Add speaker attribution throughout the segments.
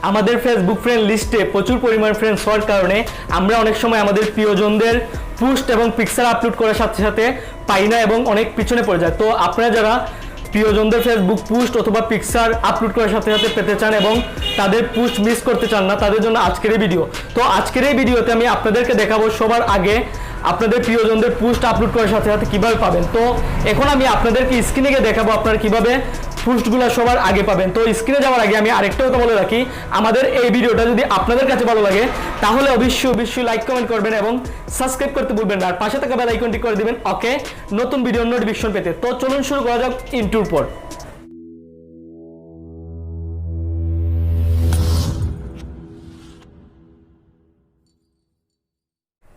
Speaker 1: আমাদের Facebook friend লিস্টে প্রচুর পরিমাণ ফ্রেন্ডস হওয়ার কারণে আমরা অনেক সময় আমাদের প্রিয়জনদের পোস্ট এবং পিকচার আপলোড করার সাথে সাথে পাই না এবং অনেক পিছনে পড়ে যায়। তো আপনারা যারা প্রিয়জনদের ফেসবুক পোস্ট অথবা পিকচার আপলোড করার সাথে সাথে পেতে চান এবং তাদের পোস্ট মিস করতে চান না, তাদের জন্য আজকের এই ভিডিও। তো আজকের এই ভিডিওতে আমি আপনাদেরকে দেখাবো সবার আগে আপনাদের প্রিয়জনদের পোস্ট আপলোড করার সাথে সাথে কিভাবে পাবেন। তো এখন আমি আপনাদেরকে স্ক্রিনে গিয়ে দেখাবো আপনারা কিভাবে পোস্টগুলো সবার আগে পাবেন। তো স্ক্রিনে যাওয়ার আগে আমি আরেকটা কথা বলে রাখি, আমাদের এই ভিডিওটা যদি আপনাদের কাছে ভালো লাগে তাহলে অবশ্যই লাইক কমেন্ট করবেন এবং সাবস্ক্রাইব করতে ভুলবেন না, আর পাশে থাকা বেল আইকনটি করে দিবেন ওকে, নতুন ভিডিওর নোটিফিকেশন পেতে। তো চলুন শুরু করা যাক ইন্ট্রোর পর।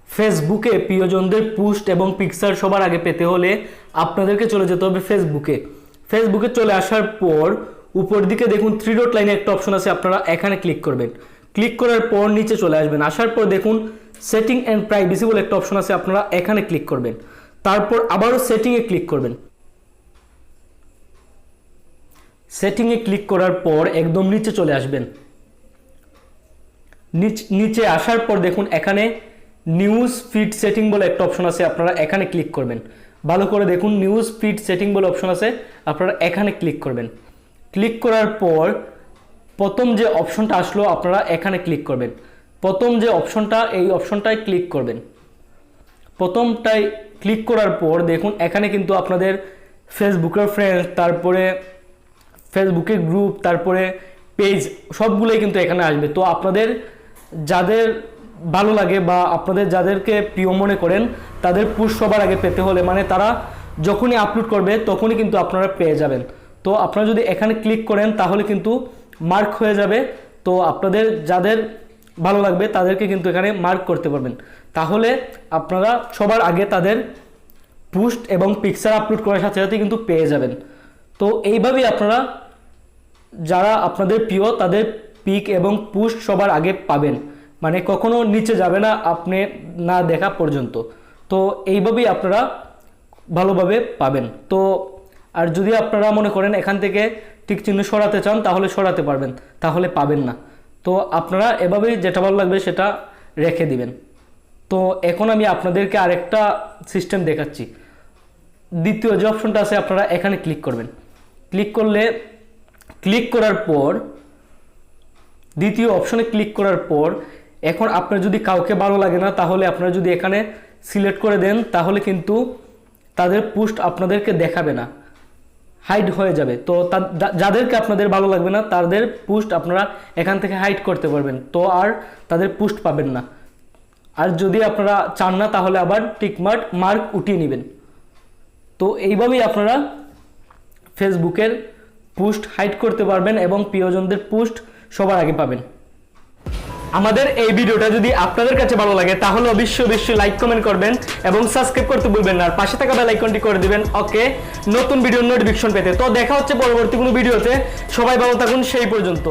Speaker 1: ফেসবুকে প্রিয়জনদের পোস্ট এবং পিকচার সবার আগে পেতে হলে আপনাদেরকে চলে যেতে হবে ফেসবুকে চলে আসার পর উপর দিকে দেখুন 3 ডট লাইনে একটা অপশন আছে, আপনারা এখানে ক্লিক করবেন। ক্লিক করার পর নিচে চলে আসবেন, আসার পর দেখুন সেটিং অ্যান্ড প্রাইভেসি বলে একটা অপশন আছে, আপনারা এখানে ক্লিক করবেন। তারপর আবারও সেটিংয়ে ক্লিক করবেন। সেটিংয়ে ক্লিক করার পর একদম নিচে চলে আসবেন। নিচে আসার পর দেখুন এখানে নিউজ ফিড সেটিং বলে একটা অপশন আছে, আপনারা এখানে ক্লিক করবেন। ভালো করে দেখুন নিউজ ফিড সেটিং বলে অপশন আছে, আপনারা এখানে ক্লিক করবেন। ক্লিক করার পর প্রথম যে অপশনটা আসলো আপনারা এখানে ক্লিক করবেন। প্রথম যে অপশনটা এই অপশনটায় ক্লিক করবেন। প্রথমটায় ক্লিক করার পর দেখুন এখানে কিন্তু আপনাদের ফেসবুকের ফ্রেন্ডস, তারপরে ফেসবুকের গ্রুপ, তারপরে পেজ সবগুলোই কিন্তু এখানে আসবে। তো আপনাদের যাদের ভালো লাগে বা আপনাদের যাদেরকে প্রিয় মনে করেন তাদের পোস্ট সবার আগে পেতে হলে মানে তারা যখনই আপলোড করবে তখনই কিন্তু আপনারা পেয়ে যাবেন। তো আপনারা যদি এখানে ক্লিক করেন তাহলে কিন্তু মার্ক হয়ে যাবে। তো আপনাদের যাদের ভালো লাগবে তাদেরকে কিন্তু এখানে মার্ক করতে পারবেন, তাহলে আপনারা সবার আগে তাদের পোস্ট এবং পিকচার আপলোড করার সাথে সাথে কিন্তু পেয়ে যাবেন। তো এইভাবেই আপনারা যারা আপনাদের প্রিয় তাদের পিক এবং পোস্ট সবার আগে পাবেন, মানে কখনো নিচে যাবে না আপনি না দেখা পর্যন্ত। তো এইভাবেই আপনারা ভালোভাবে পাবেন। তো আর যদি আপনারা মনে করেন এখান থেকে টিক চিহ্ন সরাতে চান তাহলে সরাতে পারবেন, তাহলে পাবেন না। তো আপনারা এভাবেই যেটা ভালো লাগবে সেটা রেখে দিবেন। তো এখন আমি আপনাদেরকে আরেকটা সিস্টেম দেখাচ্ছি। দ্বিতীয় যে অপশনটা আছে আপনারা এখানে ক্লিক করবেন। ক্লিক করার পর দ্বিতীয় অপশনে ক্লিক করার পর এখন আপনার যদি কাউকে ভালো লাগে না তাহলে আপনারা যদি এখানে সিলেক্ট করে দেন তাহলে কিন্তু তাদের পোস্ট আপনাদেরকে দেখাবে না, হাইড হয়ে যাবে। তো যাদেরকে আপনাদের ভালো লাগবে না তাদের পোস্ট আপনারা এখান থেকে হাইড করতে পারবেন, তো আর তাদের পোস্ট পাবেন না। আর যদি আপনারা চান না তাহলে আবার মার্ক উঠিয়ে নেবেন। তো এইভাবেই আপনারা ফেসবুকের পোস্ট হাইড করতে পারবেন এবং প্রিয়জনদের পোস্ট সবার আগে পাবেন। আমাদের এই ভিডিওটা যদি আপনাদের কাছে ভালো লাগে তাহলে অবশ্যই লাইক কমেন্ট করবেন এবং সাবস্ক্রাইব করতে ভুলবেন না, আর পাশে থাকা বেল আইকনটি করে দিবেন ওকে, নতুন ভিডিওর নোটিফিকেশন পেতে। তো দেখা হচ্ছে পরবর্তী কোনো ভিডিওতে, সবাই ভালো থাকুন সেই পর্যন্ত।